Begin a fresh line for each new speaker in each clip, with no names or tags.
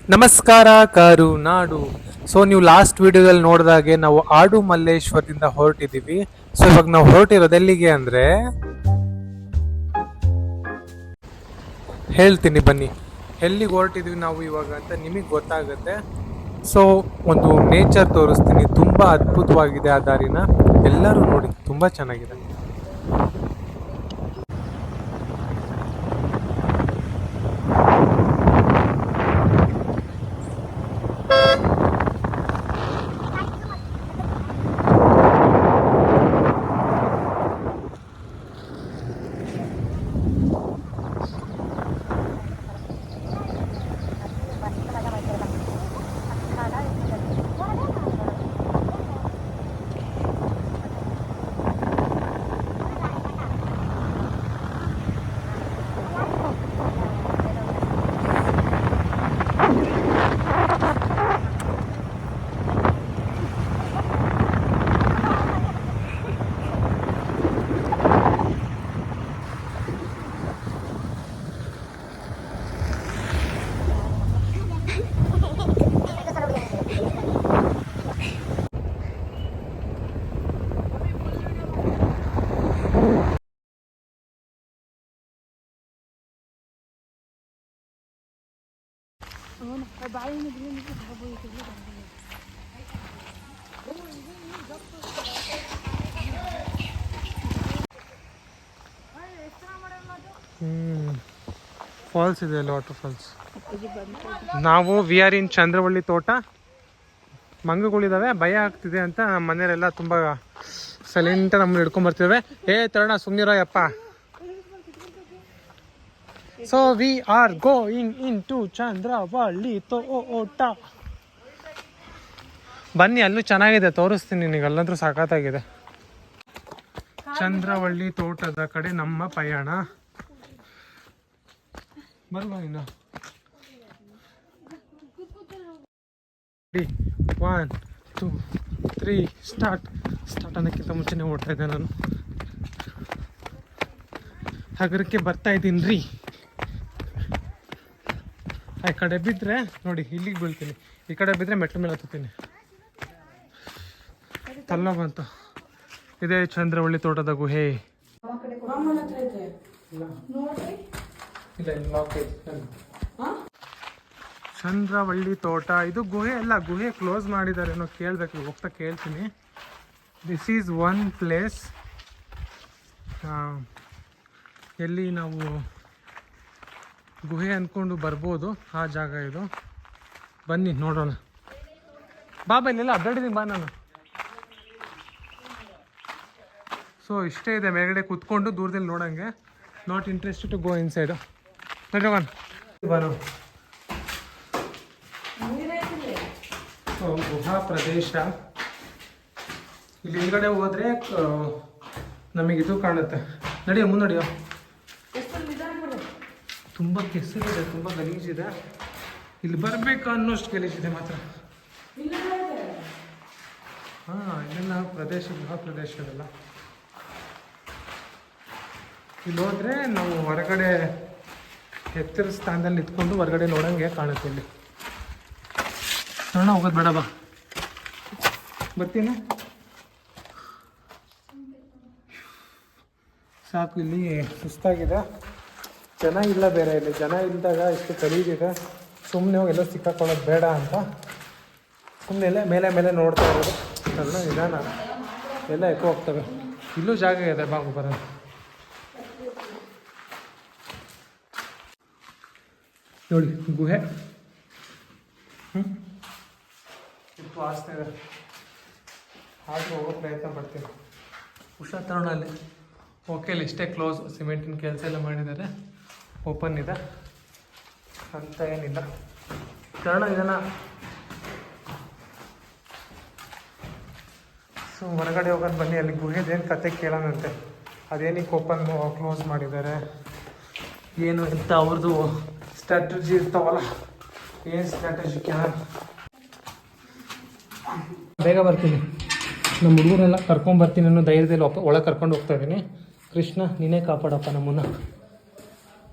ನಮಸ್ಕಾರ ಕಾರು ನಾಡು. ಸೊ ನೀವು ಲಾಸ್ಟ್ ವಿಡಿಯೋದಲ್ಲಿ ನೋಡಿದಾಗೆ ನಾವು ಆಡು ಮಲ್ಲೇಶ್ವರದಿಂದ ಹೊರಟಿದ್ದೀವಿ. ಸೊ ಇವಾಗ ನಾವು ಹೊರಟಿರೋದು ಎಲ್ಲಿಗೆ ಅಂದರೆ ಹೇಳ್ತೀನಿ ಬನ್ನಿ. ಎಲ್ಲಿಗೆ ಹೊರಟಿದ್ವಿ ನಾವು ಇವಾಗ ಅಂತ ನಿಮಗೆ ಗೊತ್ತಾಗುತ್ತೆ. ಸೊ ಒಂದು ನೇಚರ್ ತೋರಿಸ್ತೀನಿ, ತುಂಬ ಅದ್ಭುತವಾಗಿದೆ ಆ ದಾರಿನ. ಎಲ್ಲರೂ ನೋಡಿ, ತುಂಬ ಚೆನ್ನಾಗಿದೆ. ಫಾಲ್ಸ್ ಇದೆ ಅಲ್ಲಿ, ವಾಟರ್ ಫಾಲ್ಸ್. ನಾವು ವಿ ಆರ್ ಇನ್ ಚಂದ್ರವಳ್ಳಿ ತೋಟ. ಮಂಗಗಳಿದಾವೆ, ಭಯ ಆಗ್ತಿದೆ ಅಂತ ನಮ್ಮ ಮನೆಯವರೆಲ್ಲ ತುಂಬ ಸೈಲೆಂಟ್ ನಮ್ಮನ್ನು ಹಿಡ್ಕೊಂಡ್ಬರ್ತಿದ್ದಾವೆ. ತರಣ ಸುಮ್ಮನಿರೋ ಯಪ್ಪ. So we are going in to Chandravalli ತೋಟ. ಬನ್ನಿ, ಅಲ್ಲೂ ಚೆನ್ನಾಗಿದೆ, ತೋರಿಸ್ತೀನಿ ನಿನಗೆ. ಅಲ್ಲಂದ್ರೂ ಸಾಕಾಗಿದೆ. ಚಂದ್ರವಳ್ಳಿ ತೋಟದ ಕಡೆ ನಮ್ಮ ಪಯಣ. ಬರುವ ಇನ್ನು 1 2 3 ಸ್ಟಾರ್ಟ್ ಅನ್ನೋಕ್ಕಿಂತ ಮುಂಚೆನೇ ಓಡ್ತಾ ಇದ್ದೆ ನಾನು. ಹಗರಕ್ಕೆ ಬರ್ತಾ ಇದ್ದೀನಿ ರೀ. ಆ ಕಡೆ ಬಿದ್ದರೆ ನೋಡಿ, ಇಲ್ಲಿಗೆ ಬೀಳ್ತೀನಿ. ಈ ಕಡೆ ಬಿದ್ದರೆ ಮೆಟ್ಲ ಮೇಲೆ ಹತ್ತೀನಿ. ತಲ್ಲ ಬಂತು. ಇದೇ ಚಂದ್ರವಳ್ಳಿ ತೋಟದ ಗುಹೆ. ಚಂದ್ರವಳ್ಳಿ ತೋಟ ಇದು ಗುಹೆ ಅಲ್ಲ, ಗುಹೆ ಕ್ಲೋಸ್ ಮಾಡಿದ್ದಾರೆ ಏನೋ. ಕೇಳ್ಬೇಕು, ಹೋಗ್ತಾ ಕೇಳ್ತೀನಿ. ದಿಸ್ ಈಸ್ ಒನ್ ಪ್ಲೇಸ್ ಎಲ್ಲಿ ನಾವು ಗುಹೆ ಅಂದ್ಕೊಂಡು ಬರ್ಬೋದು. ಆ ಜಾಗ ಇದು. ಬನ್ನಿ ನೋಡೋಣ. ಬಾಬಾ ಇಲ್ಲೆಲ್ಲ ಅಡ್ಡಾಡಿದ್ದೀನಿ, ಬಾ ನಾನು. ಸೊ ಇಷ್ಟೇ ಇದೆ, ಮೇಲ್ಗಡೆ ಕೂತ್ಕೊಂಡು ದೂರದಲ್ಲಿ ನೋಡೋಂಗೆ. Not interest to go inside. ನೋಡೋಣ ಬರೋ. ಸೊ ಗುಹಾ ಪ್ರದೇಶ. ಇಲ್ಲಿ ಹಿಂದ್ಗಡೆ ಹೋದರೆ ನಮಗಿದು ಕಾಣುತ್ತೆ. ನಡೆಯೋ ಮುನ್ನಡೆಯೋ. ತುಂಬ ಕೆಸರಿದೆ, ತುಂಬ ಗಲೀಜಿದೆ. ಇಲ್ಲಿ ಬರಬೇಕು ಅನ್ನೋಷ್ಟು ಗಲೀಜಿದೆ ಮಾತ್ರ. ಇಲ್ಲೆಲ್ಲ ಪ್ರದೇಶ, ಗುಹಾ ಪ್ರದೇಶ ಇದೆಲ್ಲ. ಇಲ್ಲಿ ಹೋದರೆ ನಾವು ಹೊರಗಡೆ ಎತ್ತರ ಸ್ಥಾನದಲ್ಲಿ ನಿಂತ್ಕೊಂಡು ಹೊರಗಡೆ ನೋಡೋಂಗೆ ಕಾಣುತ್ತೆ. ಇಲ್ಲಿ ನೋಡೋಣ, ಹೋಗೋದು ಬೇಡ, ಬಾ ಬರ್ತೀನಿ. ಸಾಕು, ಇಲ್ಲಿ ಸುಸ್ತಾಗಿದೆ. ಜನ ಇಲ್ಲ ಬೇರೆ. ಇಲ್ಲಿ ಜನ ಇದ್ದಾಗ ಇಷ್ಟು ಗಲೀಜಿದೆ. ಸುಮ್ಮನೆ ಹೋಗಿ ಎಲ್ಲೋ ಸಿಕ್ಕಾಕೊಳ್ಳೋದು ಬೇಡ ಅಂತ ಸುಮ್ಮನೆ ಮೇಲೆ ನೋಡ್ತಾ ಇರೋದು. ಎಲ್ಲ ನಿಧಾನ, ಎಲ್ಲ ಎಕ್ಕೋ ಹೋಗ್ತವೆ. ಇಲ್ಲೂ ಜಾಗ ಇದೆ, ಬಾಬು ಬರೋದು. ನೋಡಿ ಗುಹೆ. ಇತ್ತು ಆಸ್ತೆ ಇದೆ. ಆದರೂ ಹೋಗೋ ಪ್ರಯತ್ನ ಪಡ್ತೀನಿ. ಹುಷಾರ್ ತರೋಣ ಅಲ್ಲಿ. ಓಕೆ, ಅಲ್ಲಿ ಇಷ್ಟೇ ಕ್ಲೋಸ್. ಸಿಮೆಂಟಿನ ಕೆಲಸ ಎಲ್ಲ ಮಾಡಿದ್ದಾರೆ. ಓಪನ್ ಇದೆ ಅಂತ ಏನಿಲ್ಲ. ತರೋಣ ಇದನ್ನು. ಸೊ ಹೊರಗಡೆ ಹೋಗೋದು ಬನ್ನಿ. ಅಲ್ಲಿ ಗುಹೆದೇನು ಕತೆ ಕೇಳೋಣಂತೆ. ಅದೇನಕ್ಕೆ ಓಪನ್ ಕ್ಲೋಸ್ ಮಾಡಿದ್ದಾರೆ, ಏನು ಅಂತ ಅವ್ರದ್ದು ಸ್ಟ್ರಾಟಜಿ ಇರ್ತಾವಲ್ಲ. ಏನು ಸ್ಟ್ರಾಟಜಿ ಕೇಳ. ಬೇಗ ಬರ್ತೀನಿ. ನಮ್ಮ ಹುಡುಗರೆಲ್ಲ ಕರ್ಕೊಂಬರ್ತೀನಿ ಅನ್ನೋ ಧೈರ್ಯದಲ್ಲಿ ಒಳಗೆ ಕರ್ಕೊಂಡು ಹೋಗ್ತಾ ಇದ್ದೀನಿ. ಕೃಷ್ಣ, ನೀನೇ ಕಾಪಾಡಪ್ಪ ನಮ್ಮನ್ನು.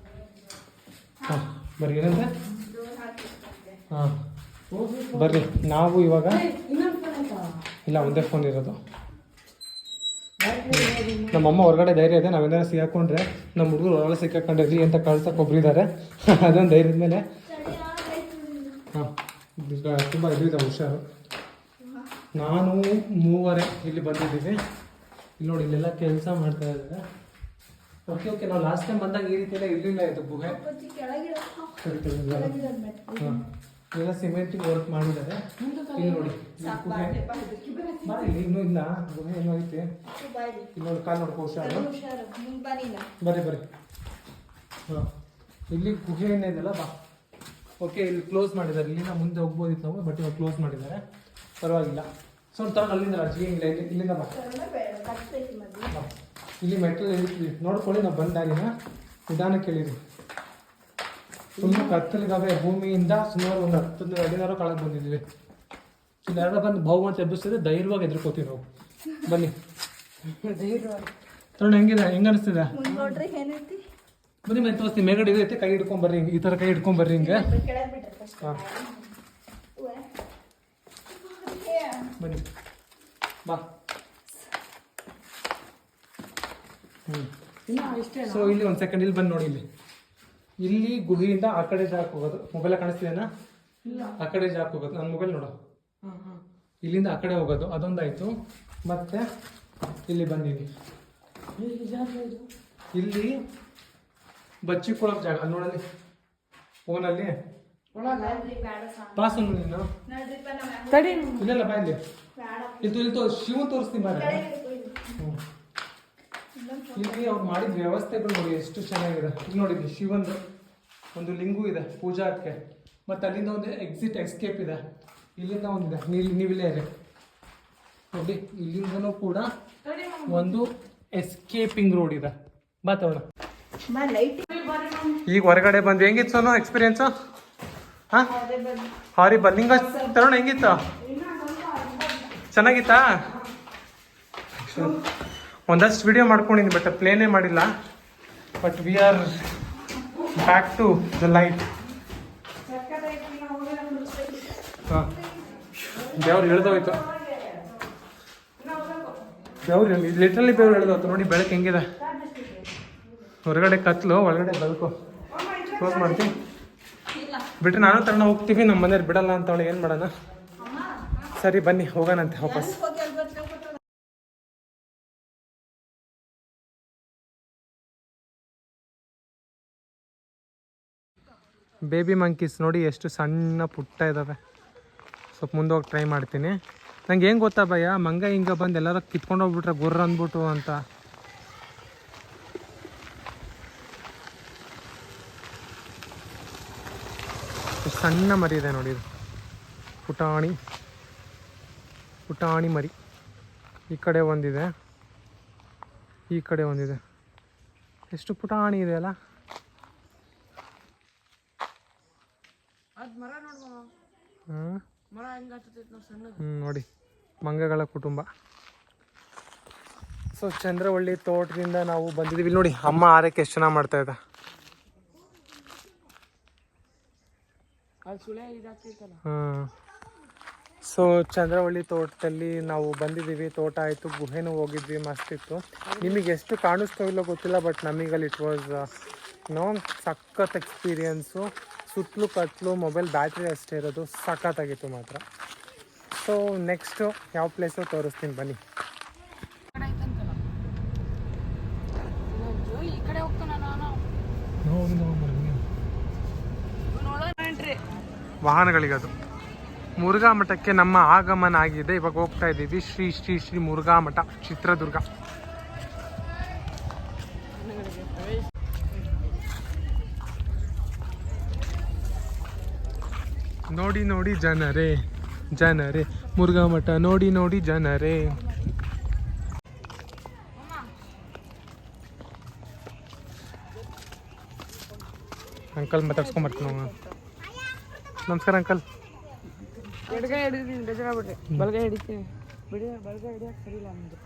ಹಾಂ, ಬರೀ ಏನಂದ್ರೆ ಹಾಂ ಬರ್ರಿ ನಾವು ಇವಾಗ ಇಲ್ಲ ಒಂದೇ ಫೋನ್ ಇರೋದು. ನಮ್ಮಮ್ಮ ಹೊರಗಡೆ ಧೈರ್ಯ ಇದೆ, ನಾವೇನಾದ್ರು ಸಿಗಾಕೊಂಡ್ರೆ ನಮ್ಮ ಹುಡುಗರು ಹೊರಗಡೆ ಸಿಕ್ಕಾಕೊಂಡಿರ್ಲಿ ಅಂತ ಕಳ್ಸಕ್ಕೆ ಒಬ್ಬರಿದ್ದಾರೆ. ಅದೊಂದು ಧೈರ್ಯದ ಮೇಲೆ ಹಾಂ ತುಂಬ ಇದಿದೆ ಹುಷಾರು. ನಾನು 3 ಇಲ್ಲಿ ಬಂದಿದ್ದೀವಿ. ಇಲ್ಲಿ ನೋಡಿ ಇಲ್ಲೆಲ್ಲ ಕೆಲಸ ಮಾಡ್ತಾ ಇದ್ದಾರೆ. ಓಕೆ ನಾವು ಲಾಸ್ಟ್ ಟೈಮ್ ಬಂದಾಗ ಈ ರೀತಿ ಎಲ್ಲ ಇರಲಿಲ್ಲ. ಇದು ಗುಹೆ ಹಾಂ ಎಲ್ಲ ಸಿಮೆಂಟಿಗೆ ವರ್ಕ್ ಮಾಡಿದ್ದಾರೆ. ಇಲ್ಲಿ ನೋಡಿ ಇಲ್ಲಿ ಇನ್ನೂ ಇಲ್ಲ ಗುಹೆ ಏನೋ ಐತಿ. ಇಲ್ಲಿ ನೋಡಿ ಕಾಲು ನೋಡ್ಕೊ ಹುಷಾರು. ಬರ್ರಿ ಹಾಂ ಇಲ್ಲಿ ಗುಹೆ ಏನಿದೆಯಲ್ಲ ಬಾ. ಓಕೆ ಇಲ್ಲಿ ಕ್ಲೋಸ್ ಮಾಡಿದ್ದಾರೆ. ಇಲ್ಲಿಂದ ಮುಂದೆ ಹೋಗ್ಬೋದಿತ್ತು ನಾವು, ಬಟ್ ಇವಾಗ ಕ್ಲೋಸ್ ಮಾಡಿದ್ದಾರೆ. ಪರವಾಗಿಲ್ಲ. ಸ್ವಲ್ಪ ತಗೊಂಡು ಅಲ್ಲಿಂದ ಅರ್ಜಿಂಗಿಲ್ಲ. ಇಲ್ಲಿಂದ ಬಾ. ಇಲ್ಲಿ ಮೆಟ್ಲ್ ಇಳಿತೀವಿ ನೋಡ್ಕೊಳ್ಳಿ. ನಾವು ಬಂದಾಗಿನ ನಿಧಾನಕ್ಕೆ ಕೇಳಿದ್ವಿ. ತುಂಬ ಕತ್ತಲಿದ್ದಾವೆ. ಭೂಮಿಯಿಂದ ಸುಮಾರು ಒಂದು 10 ಅಡಿನಾರು ಕೆಳಗೆ ಬಂದಿದ್ದೀವಿ. ಇಲ್ಲೆರಡು ಬಂದು ಬಾವು ಅಂತ ಎಬ್ಬಿಸ್ತಿದ್ರೆ ಧೈರ್ಯವಾಗಿ ಎದುರ್ಕೋತೀವಿ ನಾವು. ಬನ್ನಿ ತಗೊಂಡು ಹೆಂಗಿದೆ, ಹೆಂಗೆ ಅನಿಸ್ತಿದೆ? ಬನ್ನಿ ಮೇಲೆ ತೋರಿಸ್ತೀನಿ. ಮೇಗಡೆ ಇದೈತೆ, ಕೈ ಹಿಡ್ಕೊಂಬರ್ರಿ ಹಿಂಗೆ. ಈ ಥರ ಕೈ ಹಿಡ್ಕೊಂಬರ್ರಿ ಹಿಂಗೆ. ಹಾಂ ಬನ್ನಿ ಬಾ. ಸೊ ಇಲ್ಲಿ ಒಂದು ಸೆಕೆಂಡ್ ಇಲ್ಲಿ ಬಂದು ನೋಡಿ. ಇಲ್ಲಿ ಗುಹಿಯಿಂದ ಆ ಕಡೆ ಜಾಕ್ ಹೋಗೋದು. ಮೊಬೈಲ ಕಾಣಿಸ್ತಿದೇನಾ? ಆ ಕಡೆ ಜಾಕ್ ಹೋಗೋದು. ನನ್ನ ಮೊಬೈಲ್ ನೋಡು. ಇಲ್ಲಿಂದ ಆ ಕಡೆ ಹೋಗೋದು ಅದೊಂದಾಯ್ತು. ಮತ್ತೆ ಇಲ್ಲಿ ಬಂದೀನಿ. ಇಲ್ಲಿ ಬಚ್ಚಿಕೊಳ್ಳೋಕೆ ಜಾಗ ಅಲ್ಲಿ ನೋಡಲ್ಲಿ ಫೋನಲ್ಲಿ ಪಾಸ್ ನೀನು ಇಲ್ಲ ಬಾ. ಇಲ್ಲಿ ಶಿವನ್ ತೋರಿಸ್ತೀನಿ ಬಾರ. ಇಲ್ಲಿ ಅವ್ರು ಮಾಡಿದ ವ್ಯವಸ್ಥೆಗಳು ನೋಡಿ ಎಷ್ಟು ಚೆನ್ನಾಗಿದೆ. ಇಲ್ಲಿ ನೋಡಿದ್ವಿ ಶಿವಂದು ಒಂದು ಲಿಂಗು ಇದೆ ಪೂಜಾಕ್ಕೆ. ಮತ್ತು ಅಲ್ಲಿಂದ ಒಂದು ಎಸ್ಕೇಪ್ ಇದೆ. ಇಲ್ಲಿಂದ ಒಂದಿದೆ ನೀವಿಲ್ಲೇ ಇದೆ ನೋಡಿ. ಇಲ್ಲಿಂದನೂ ಕೂಡ ಒಂದು ಎಸ್ಕೇಪಿಂಗ್ ರೋಡ್ ಇದೆ. ಬಾ ತಗೋಣ. ಈಗ ಹೊರಗಡೆ ಬಂದು ಹೆಂಗಿತ್ತು ಸೋನು ಎಕ್ಸ್ಪೀರಿಯನ್ಸು? ಹಾಂ ಹಾರಿಬಲ್. ನಿಂಗೆ ತರೋಣ ಹೆಂಗಿತ್ತು? ಚೆನ್ನಾಗಿತ್ತಾ? ಒಂದಷ್ಟು ವಿಡಿಯೋ ಮಾಡ್ಕೊಂಡಿದ್ದೀನಿ, ಬಟ್ ಪ್ಲೇನೇ ಮಾಡಿಲ್ಲ. But we are back to the life. ಹಾಂ ದೇವ್ರು ಇಳ್ದೋಯ್ತು. ದೇವ್ರು ಲಿಟ್ರಲಿ ದೇವ್ರು ಇಳ್ದೋಯ್ತು ನೋಡಿ. ಬೆಳಕು ಹೆಂಗಿದೆ, ಹೊರಗಡೆ ಕತ್ಲು, ಒಳಗಡೆ ಬೆಳಕು. ಕ್ಲೋಸ್ ಮಾಡ್ತೀನಿ ಬಿಟ್ಟರೆ ನಾನು ತಗೊಂಡು ಹೋಗ್ತೀವಿ. ನಮ್ಮ ಮನೇಲಿ ಬಿಡಲ್ಲ ಅಂತವಳೆ, ಏನು ಮಾಡೋಣ? ಸರಿ ಬನ್ನಿ ಹೋಗೋಣಂತೆ ವಾಪಸ್. ಬೇಬಿ ಮಂಕೀಸ್ ನೋಡಿ ಎಷ್ಟು ಸಣ್ಣ ಪುಟ್ಟ ಇದ್ದಾವೆ. ಸ್ವಲ್ಪ ಮುಂದೆ ಹೋಗಿ ಟ್ರೈ ಮಾಡ್ತೀನಿ. ನಂಗೆ ಏನು ಗೊತ್ತಾ ಭಯ, ಮಂಗ ಹಿಂಗೆ ಬಂದು ಎಲ್ಲರೂ ಕಿತ್ಕೊಂಡು ಹೋಗ್ಬಿಟ್ರೆ ಗುರ್ರ ಅಂದ್ಬಿಟ್ಟು ಅಂತ. ಸಣ್ಣ ಮರಿ ಇದೆ ನೋಡಿ, ಇದು ಪುಟಾಣಿ ಪುಟಾಣಿ ಮರಿ. ಈ ಕಡೆ ಒಂದಿದೆ, ಈ ಕಡೆ ಒಂದಿದೆ. ಎಷ್ಟು ಪುಟಾಣಿ ಇದೆ ಅಲ್ಲ. ನೋಡಿ ಮಂಗಗಳ ಕುಟುಂಬ. ಸೊ ಚಂದ್ರವಳ್ಳಿ ತೋಟದಿಂದ ನಾವು ಬಂದಿದ್ದೀವಿ. ನೋಡಿ ಅಮ್ಮ ಆರೈಕೆ ಎಷ್ಟು ಚೆನ್ನಾಗಿ ಮಾಡ್ತಾ ಇದೆ. ಸೊ ಚಂದ್ರವಳ್ಳಿ ತೋಟದಲ್ಲಿ ನಾವು ಬಂದಿದ್ದೀವಿ. ತೋಟ ಆಯಿತು, ಗುಹೆನೂ ಹೋಗಿದ್ವಿ, ಮಸ್ತಿತ್ತು. ನಿಮಗೆ ಎಷ್ಟು ಕಾಣಿಸ್ತೋ ಇಲ್ಲೋ ಗೊತ್ತಿಲ್ಲ, ಬಟ್ ನಮಗಲ್ಲಿ ಇಟ್ ವಾಸ್ ಸಖತ್ ಎಕ್ಸ್ಪೀರಿಯನ್ಸು. ಸುತ್ತಲೂ ಕತ್ಲು, ಮೊಬೈಲ್ ಬ್ಯಾಟ್ರಿ ಅಷ್ಟೇ ಇರೋದು, ಸಖತ್ತಾಗಿತ್ತು ಮಾತ್ರ. ಸೊ ನೆಕ್ಸ್ಟು ಯಾವ ಪ್ಲೇಸು ತೋರಿಸ್ತೀನಿ ಬನ್ನಿ. ವಾಹನಗಳಿಗದು ಮುರುಘಾ ಮಠಕ್ಕೆ ನಮ್ಮ ಆಗಮನ ಆಗಿದೆ. ಇವಾಗ ಹೋಗ್ತಾ ಇದ್ದೀವಿ ಶ್ರೀ ಶ್ರೀ ಶ್ರೀ ಮುರುಘಾ ಮಠ, ಚಿತ್ರದುರ್ಗ. ನೋಡಿ ನೋಡಿ ಜನರೇ ಜನರೇ, ಮುರುಘಾ ಮಠ ನೋಡಿ ನೋಡಿ ಜನರೇ. ಅಂಕಲ್ ಮಾತಾಡ್ಸ್ಕೊಂಬರ್ತೀನಿ. ನಮಸ್ಕಾರ ಅಂಕಲ್.
ಎಡಗೈ ಹಿಡಿದೀನಿ, ಬೇಜಾರಾಗ್ಬಿಟ್ರೆ ಬಲಗೈ ಹಿಡಿತೀನಿ. ಬಲಗೈ ಹಿಡಿಯಕ್ಕೆ ಸರಿ ಇಲ್ಲ ನಮ್ಮದು.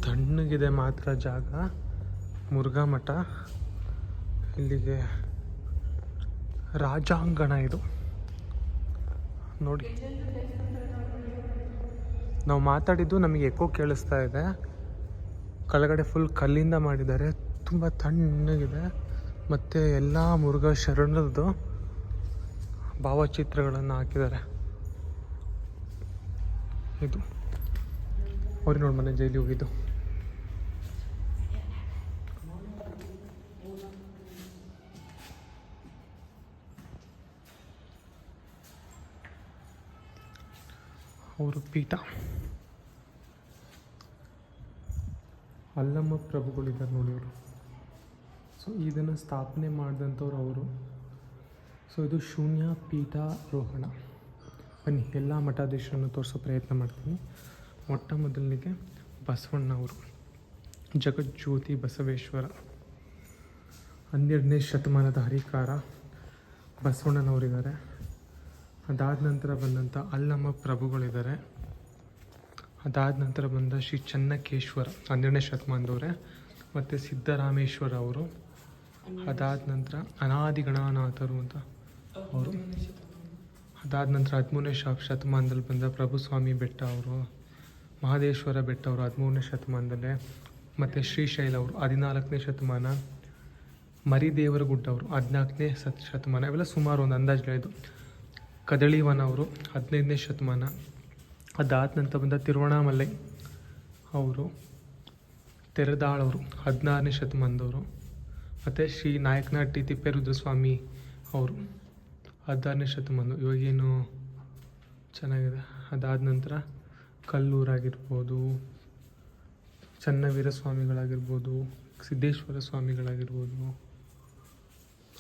ತಣ್ಣಗಿದೆ ಮಾತ್ರ ಜಾಗ. ಮುರುಘಾ ಮಠ ಇಲ್ಲಿಗೆ ರಾಜಾಂಗಣ ಇದು ನೋಡಿ. ನಾವು ಮಾತಾಡಿದ್ದು ನಮಗೆ ಎಕೋ ಕೇಳಿಸ್ತಾ ಇದೆ. ಕೆಳಗಡೆ ಫುಲ್ ಕಲ್ಲಿಂದ ಮಾಡಿದ್ದಾರೆ, ತುಂಬ ತಣ್ಣಗಿದೆ. ಮತ್ತು ಎಲ್ಲ ಮುರುಘಾ ಶರಣರದ್ದು ಭಾವಚಿತ್ರಗಳನ್ನು ಹಾಕಿದ್ದಾರೆ. ಇದು ಅವ್ರಿಗೆ ನೋಡಿ ಮನೆ ಜೈಲಿ ಹೋಗಿದ್ದು. ಅವರು ಪೀಠ. ಅಲ್ಲಮ್ಮ ಪ್ರಭುಗಳಿದ್ದಾರೆ ನೋಡಿ ಅವರು. ಸೊ ಇದನ್ನು ಸ್ಥಾಪನೆ ಮಾಡಿದಂಥವ್ರು ಅವರು. ಸೊ ಇದು ಶೂನ್ಯ ಪೀಠಾರೋಹಣ. ಬನ್ನಿ ಎಲ್ಲ ಮಠಾಧೀಶರನ್ನು ತೋರಿಸೋ ಪ್ರಯತ್ನ ಮಾಡ್ತೀನಿ. ಮೊಟ್ಟ ಮೊದಲನಿಗೆ ಬಸವಣ್ಣವರು, ಜಗಜ್ಯೋತಿ ಬಸವೇಶ್ವರ, 12ನೇ ಶತಮಾನದ ಹರಿಕಾರ ಬಸವಣ್ಣನವರಿದ್ದಾರೆ. ಅದಾದ ನಂತರ ಬಂದಂಥ ಅಲ್ಲಮ್ಮ ಪ್ರಭುಗಳಿದ್ದಾರೆ. ಅದಾದ ನಂತರ ಬಂದ ಶ್ರೀ ಚೆನ್ನಕೇಶ್ವರ 12ನೇ ಶತಮಾನದವರೇ. ಮತ್ತು ಸಿದ್ದರಾಮೇಶ್ವರ ಅವರು. ಅದಾದ ನಂತರ ಅನಾದಿ ಗಣನಾಥರು ಅಂತ ಅವರು. ಅದಾದ ನಂತರ 13ನೇ ಶತಮಾನದಲ್ಲಿ ಬಂದ ಪ್ರಭುಸ್ವಾಮಿ ಬೆಟ್ಟ ಅವರು, ಮಹದೇಶ್ವರ ಬೆಟ್ಟ ಅವರು 13ನೇ ಶತಮಾನದಲ್ಲೇ. ಮತ್ತು ಶ್ರೀಶೈಲ ಅವರು 14ನೇ ಶತಮಾನ, ಮರಿದೇವರ ಗುಡ್ಡ ಅವರು 14ನೇ ಶತಮಾನ. ಇವೆಲ್ಲ ಸುಮಾರು ಒಂದು ಅಂದಾಜುಗಳಿದು. ಕದಳಿವನ ಅವರು 15ನೇ ಶತಮಾನ. ಅದಾದ ನಂತರ ಬಂದ ತಿರುವಣ್ಣಾಮಲೈ ಅವರು, ತೆರೆದಾಳವರು 16ನೇ ಶತಮಾನದವರು. ಮತ್ತು ಶ್ರೀ ನಾಯಕನಹಟ್ಟಿ ತಿಪ್ಪೇರುದ್ರಸ್ವಾಮಿ ಅವರು 16ನೇ ಶತಮಾನ. ಇವಾಗೇನು ಚೆನ್ನಾಗಿದೆ. ಅದಾದ ನಂತರ ಕಲ್ಲೂರಾಗಿರ್ಬೋದು, ಚನ್ನವೀರ ಸ್ವಾಮಿಗಳಾಗಿರ್ಬೋದು, ಸಿದ್ದೇಶ್ವರ ಸ್ವಾಮಿಗಳಾಗಿರ್ಬೋದು,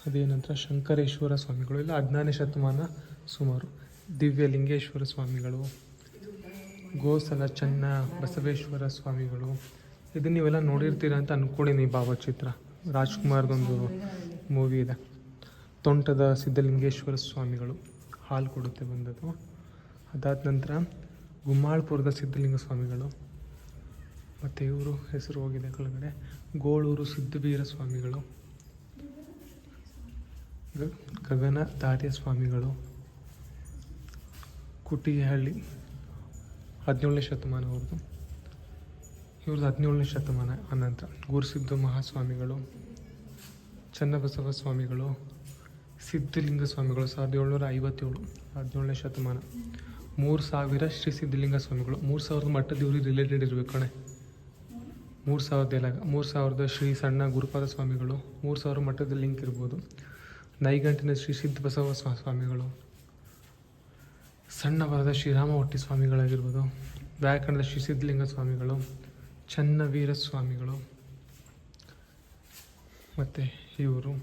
ಅದೇ ನಂತರ ಶಂಕರೇಶ್ವರ ಸ್ವಾಮಿಗಳು ಇಲ್ಲ 16ನೇ ಶತಮಾನ ಸುಮಾರು. ದಿವ್ಯಲಿಂಗೇಶ್ವರ ಸ್ವಾಮಿಗಳು, ಗೋಸಲ ಚನ್ನ ಬಸವೇಶ್ವರ ಸ್ವಾಮಿಗಳು. ಇದನ್ನು ನೀವೆಲ್ಲ ನೋಡಿರ್ತೀರ ಅಂತ ಅಂದ್ಕೊಂಡಿನಿ. ಭಾವಚಿತ್ರ ರಾಜ್ಕುಮಾರ್ದೊಂದು ಮೂವಿ ಇದೆ. ತೋಂಟದ ಸಿದ್ಧಲಿಂಗೇಶ್ವರ ಸ್ವಾಮಿಗಳು ಹಾಲು ಕೊಡುತ್ತೆ ಬಂದದ್ದು. ಅದಾದ ನಂತರ ಗುಮ್ಮಾಳ್ಪುರದ ಸಿದ್ಧಲಿಂಗ ಸ್ವಾಮಿಗಳು. ಮತ್ತು ಇವರು ಹೆಸರು ಹೋಗಿದೆ ಕೆಳಗಡೆ, ಗೋಳೂರು ಸಿದ್ಧವೀರ ಸ್ವಾಮಿಗಳು, ಗಗನದಾರ್ಯ ಸ್ವಾಮಿಗಳು, ಕುಟಿಹಳ್ಳಿ 17ನೇ ಶತಮಾನ ಅವ್ರದ್ದು. ಇವ್ರದ್ದು 17ನೇ ಶತಮಾನ. ಅನಂತರ ಗುರುಸಿದ್ಧ ಮಹಾಸ್ವಾಮಿಗಳು, ಚನ್ನಬಸವ ಸ್ವಾಮಿಗಳು, ಸಿದ್ಧಲಿಂಗ ಸ್ವಾಮಿಗಳು 1757 17ನೇ ಶತಮಾನ. 3000 ಶ್ರೀ ಸಿದ್ಧಲಿಂಗ ಸ್ವಾಮಿಗಳು. 3000 ಮಟ್ಟದ ಇವ್ರಿಗೆ ರಿಲೇಟೆಡ್ ಇರಬೇಕು ಕಣೆ. 3000 ಎಲ್ಲ 3000 ಶ್ರೀ ಸಣ್ಣ ಗುರುಪಾದ ಸ್ವಾಮಿಗಳು, 3000 ಮಟ್ಟದ ಲಿಂಕ್ ಇರ್ಬೋದು. ನೈಗಂಟಿನ ಶ್ರೀ ಸಿದ್ಧ ಬಸವ ಸ್ವಾಮಿಗಳು, ಸಣ್ಣ ವರದ ಶ್ರೀರಾಮ ಹೊಟ್ಟಿ ಸ್ವಾಮಿಗಳಾಗಿರ್ಬೋದು, ವ್ಯಾಕರಣದ ಶ್ರೀ ಸಿದ್ಧಲಿಂಗ ಸ್ವಾಮಿಗಳು, ಚನ್ನವೀರ ಸ್ವಾಮಿಗಳು, ಮತ್ತು ಇವರು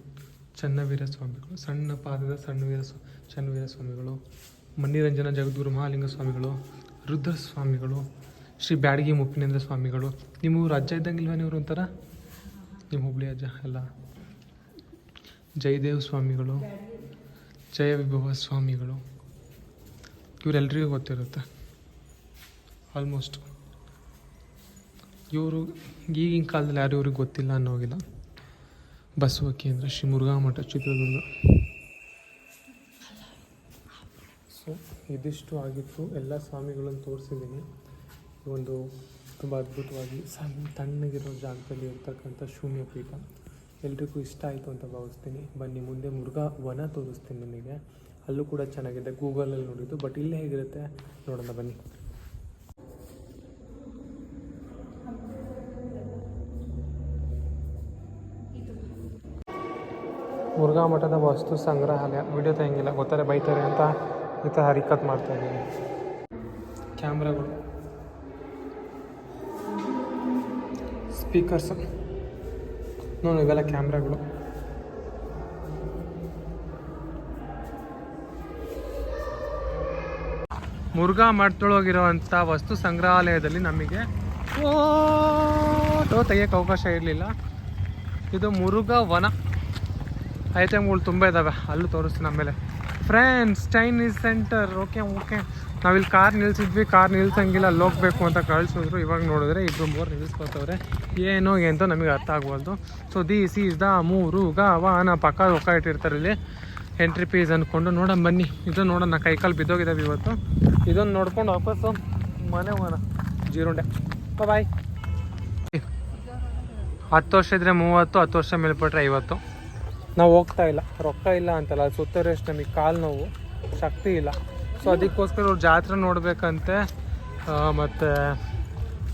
ಚನ್ನವೀರ ಸ್ವಾಮಿಗಳು, ಸಣ್ಣ ಪಾದದ ಚನ್ನವೀರ ಸ್ವಾಮಿಗಳು, ಮಣಿರಂಜನ ಜಗದ್ಗುರು ಮಹಾಲಿಂಗ ಸ್ವಾಮಿಗಳು, ರುದ್ರ ಸ್ವಾಮಿಗಳು, ಶ್ರೀ ಬ್ಯಾಡಗಿ ಮುಪ್ಪಿನೇಂದ್ರ ಸ್ವಾಮಿಗಳು. ನಿಮ್ಮ ಊರು ಅಜ್ಜ ಇದ್ದಂಗಿಲ್ವ ಇವರು ಒಂಥರ, ನಿಮ್ಮ ಹುಬ್ಳಿ ಅಜ್ಜ ಎಲ್ಲ. ಜಯದೇವ್ ಸ್ವಾಮಿಗಳು, ಜಯ ವಿಭವ ಸ್ವಾಮಿಗಳು. ಇವರೆಲ್ಲರಿಗೂ ಗೊತ್ತಿರುತ್ತೆ ಆಲ್ಮೋಸ್ಟ್. ಇವರು ಈಗಿನ ಕಾಲದಲ್ಲಿ ಯಾರು ಇವ್ರಿಗೆ ಗೊತ್ತಿಲ್ಲ ಅನ್ನೋಗಿಲ್ಲ. ಬಸವ ಕೇಂದ್ರ ಶ್ರೀ ಮುರುಘಾ ಮಠ ಚಿತ್ರದುರ್ಗ. ಸೊ ಇದಿಷ್ಟು ಆಗಿತ್ತು. ಎಲ್ಲ ಸ್ವಾಮಿಗಳನ್ನು ತೋರಿಸಿದ್ದೀನಿ. ಒಂದು ತುಂಬ ಅದ್ಭುತವಾಗಿ ತಣ್ಣಗಿರೋ ಜಾಗದಲ್ಲಿ ಇರ್ತಕ್ಕಂಥ ಶೂನ್ಯ ಪೀಠ ಎಲ್ರಿಗೂ ಇಷ್ಟ ಆಯಿತು ಅಂತ ಭಾವಿಸ್ತೀನಿ. ಬನ್ನಿ ಮುಂದೆ ಮುರುಘಾ ವನ ತೋರಿಸ್ತೀನಿ ನಿಮಗೆ. ಅಲ್ಲೂ ಕೂಡ ಚೆನ್ನಾಗಿದೆ, ಗೂಗಲಲ್ಲಿ ನೋಡಿದ್ದು. ಬಟ್ ಇಲ್ಲೇ ಹೇಗಿರುತ್ತೆ ನೋಡೋಣ ಬನ್ನಿ. ಮುರುಘಾ ಮಠದ ವಸ್ತು ಸಂಗ್ರಹಾಲಯ. ವಿಡಿಯೋ ತೆಗೆಯಂಗಿಲ್ಲ, ಗೊತ್ತಾರೆ ಬೈತಾರೆ ಅಂತ ಈ ಥರ ಹರಿಕತ್ ಮಾಡ್ತಾಯಿದ್ದೀನಿ. ಕ್ಯಾಮ್ರಾಗಳು, ಸ್ಪೀಕರ್ಸ್ ನೋಡಿ, ಇವೆಲ್ಲ ಕ್ಯಾಮ್ರಾಗಳು. ಮುರುಘಾ ಮಠದೊಳಗಿರುವಂಥ ವಸ್ತು ಸಂಗ್ರಹಾಲಯದಲ್ಲಿ ನಮಗೆ ಫೋಟೋ ತೆಗಿಯೋಕ್ಕೆ ಅವಕಾಶ ಇರಲಿಲ್ಲ. ಇದು ಮುರುಘಾ ವನ. ಐಟಮ್ಗಳು ತುಂಬ ಇದ್ದಾವೆ, ಅಲ್ಲೂ ತೋರಿಸ್ತೀನಿ ಆಮೇಲೆ. Friends, Chinese centre. ಓಕೆ ನಾವಿಲ್ಲಿ ಕಾರ್ ನಿಲ್ಸಿದ್ವಿ, ಕಾರ್ ನಿಲ್ಸಂಗಿಲ್ಲ, ಅಲ್ಲಿ ಹೋಗ್ಬೇಕು ಅಂತ ಕಳಿಸಿದ್ರು. ಇವಾಗ ನೋಡಿದ್ರೆ 2-3 ನಿಲ್ಲಿಸ್ಕೊತವ್ರೆ. ಏನೋ ಎಂತೋ ನಮಗೆ ಅರ್ಥ ಆಗ್ಬಾರ್ದು. So this is the Murugha ವನ. ಪಕ್ಕ ರೊಕ್ಕ ಇಟ್ಟಿರ್ತಾರೆ ಇಲ್ಲಿ. ಎಂಟ್ರಿ ಫೀಸ್ ಅಂದ್ಕೊಂಡು ನೋಡೋಣ ಬನ್ನಿ. ಇದು ನೋಡೋಣ, ಕೈಕಾಲು ಬಿದ್ದೋಗಿದ್ದಾವೆ ಇವತ್ತು. ಇದೊಂದು ನೋಡ್ಕೊಂಡು ವಾಪಸ್ಸು ಮನೆ ಹೋಗೋಣ ಜೀರುಂಡೆ. ಬಾಯ್. 10 ವರ್ಷ ಇದ್ದರೆ 30, 10 ವರ್ಷ ಮೇಲ್ಪಟ್ರೆ 50. ನಾವು ಹೋಗ್ತಾ ಇಲ್ಲ, ರೊಕ್ಕ ಇಲ್ಲ ಅಂತಲ್ಲ, ಅದು ಸುತ್ತರೇಷ್ಟು ನಮಗೆ ಕಾಲು ನೋವು, ಶಕ್ತಿ ಇಲ್ಲ. ಸೊ ಅದಕ್ಕೋಸ್ಕರ ಅವ್ರು ಜಾತ್ರೆ ನೋಡಬೇಕಂತೆ. ಮತ್ತು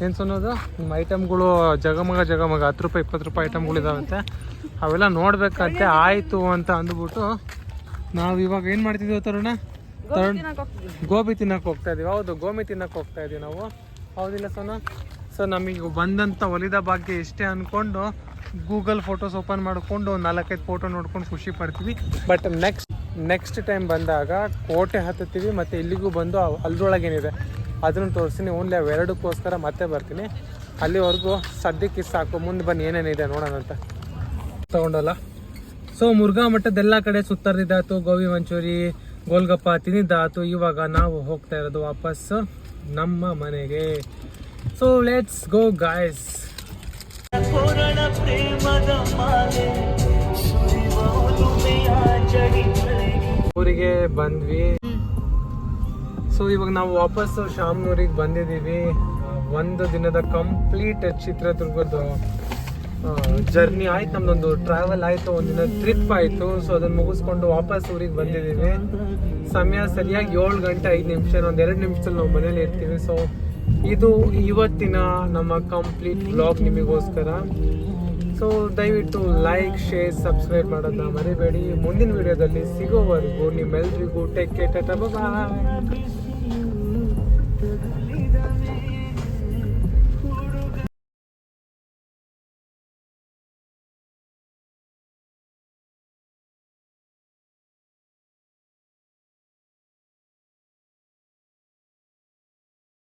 ಏನು ಸನ್ನೋದು ನಿಮ್ಮ ಐಟಮ್ಗಳು ಜಗಮಗ 10 ರೂಪಾಯಿ 20 ರೂಪಾಯಿ ಐಟಮ್ಗಳಿದಾವಂತೆ, ಅವೆಲ್ಲ ನೋಡ್ಬೇಕಂತೆ. ಆಯಿತು ಅಂತ ಅಂದ್ಬಿಟ್ಟು ನಾವು ಇವಾಗ ಏನು ಮಾಡ್ತಿದ್ದೀವಿ ತರುಣ? ಗೋಬಿ ತಿನ್ನಕ್ಕೆ ಹೋಗ್ತಾ ಇದೀವಿ. ಹೌದು, ಗೋಬಿ ತಿನ್ನಕ್ಕೆ ಹೋಗ್ತಾ ಇದೀವಿ ನಾವು. ಹೌದಿಲ್ಲ ಸೋನ? ಸೊ ನಮಗೆ ಬಂದಂಥ ಒಲಿದ ಭಾಗ್ಯ ಇಷ್ಟೇ ಅಂದ್ಕೊಂಡು ಗೂಗಲ್ ಫೋಟೋಸ್ ಓಪನ್ ಮಾಡಿಕೊಂಡು 4-5 ಫೋಟೋ ನೋಡ್ಕೊಂಡು ಖುಷಿ ಪಡ್ತೀವಿ. ಬಟ್ ನೆಕ್ಸ್ಟ್ ಟೈಮ್ ಬಂದಾಗ ಕೋಟೆ ಹತ್ತುತ್ತೀವಿ, ಮತ್ತು ಇಲ್ಲಿಗೂ ಬಂದು ಅಲ್ಲರೊಳಗೇನಿದೆ ಅದನ್ನು ತೋರಿಸ್ತೀನಿ. ಓನ್ಲಿ ಅವೆರಡಕ್ಕೋಸ್ಕರ ಮತ್ತೆ ಬರ್ತೀನಿ. ಅಲ್ಲಿವರೆಗೂ ಸದ್ಯಕ್ಕೆ ಸಾಕು, ಮುಂದೆ ಬನ್ನಿ ಏನೇನಿದೆ ನೋಡೋಣ ಅಂತ. ತಗೊಂಡಲ್ಲ. ಸೊ ಮುರುಘಾ ಮಠದ್ದೆಲ್ಲ ಕಡೆ ಸುತ್ತರಿದಾಯ್ತು, ಗೋಬಿ ಮಂಚೂರಿ ಗೋಲ್ಗಪ್ಪ ತಿಂದಿದ್ದಾಯ್ತು. ಇವಾಗ ನಾವು ಹೋಗ್ತಾ ಇರೋದು ವಾಪಸ್ ನಮ್ಮ ಮನೆಗೆ. So let's go guys. ಊರಿಗೆ ಬಂದ್ವಿ. ಸೊ ಇವಾಗ ನಾವು ವಾಪಸ್ ಶಾಮನೂರಿಗೆ ಬಂದಿದ್ದೀವಿ. ಒಂದು ದಿನದ ಕಂಪ್ಲೀಟ್ ಚಿತ್ರದುರ್ಗದ ಜರ್ನಿ ಆಯ್ತು, ನಮ್ದೊಂದು ಟ್ರಾವೆಲ್ ಆಯಿತು, ಒಂದಿನ ಟ್ರಿಪ್ ಆಯಿತು. ಸೊ ಅದನ್ನು ಮುಗಿಸ್ಕೊಂಡು ವಾಪಸ್ ಊರಿಗೆ ಬಂದಿದ್ದೀವಿ. ಸಮಯ ಸರಿಯಾಗಿ 7 ಗಂಟೆ 5 ನಿಮಿಷ, ಒಂದು 2 ನಿಮಿಷದಲ್ಲಿ ನಾವು ಮನೇಲಿ ಇರ್ತೀವಿ. ಸೊ ಇದು ಇವತ್ತಿನ ನಮ್ಮ ಕಂಪ್ಲೀಟ್ ಬ್ಲಾಗ್ ನಿಮಗೋಸ್ಕರ. ಸೊ ದಯವಿಟ್ಟು ಲೈಕ್, ಶೇರ್, ಸಬ್ಸ್ಕ್ರೈಬ್ ಮಾಡೋದನ್ನ ಮರಿಬೇಡಿ. ಮುಂದಿನ ವಿಡಿಯೋದಲ್ಲಿ ಸಿಗೋವರೆಗೂ ನಿಮ್ಮೆಲ್ರಿಗೂ ಟೇಕ್ ಕೇರ್, ಟಾಟಾ, ಬಾಯ್.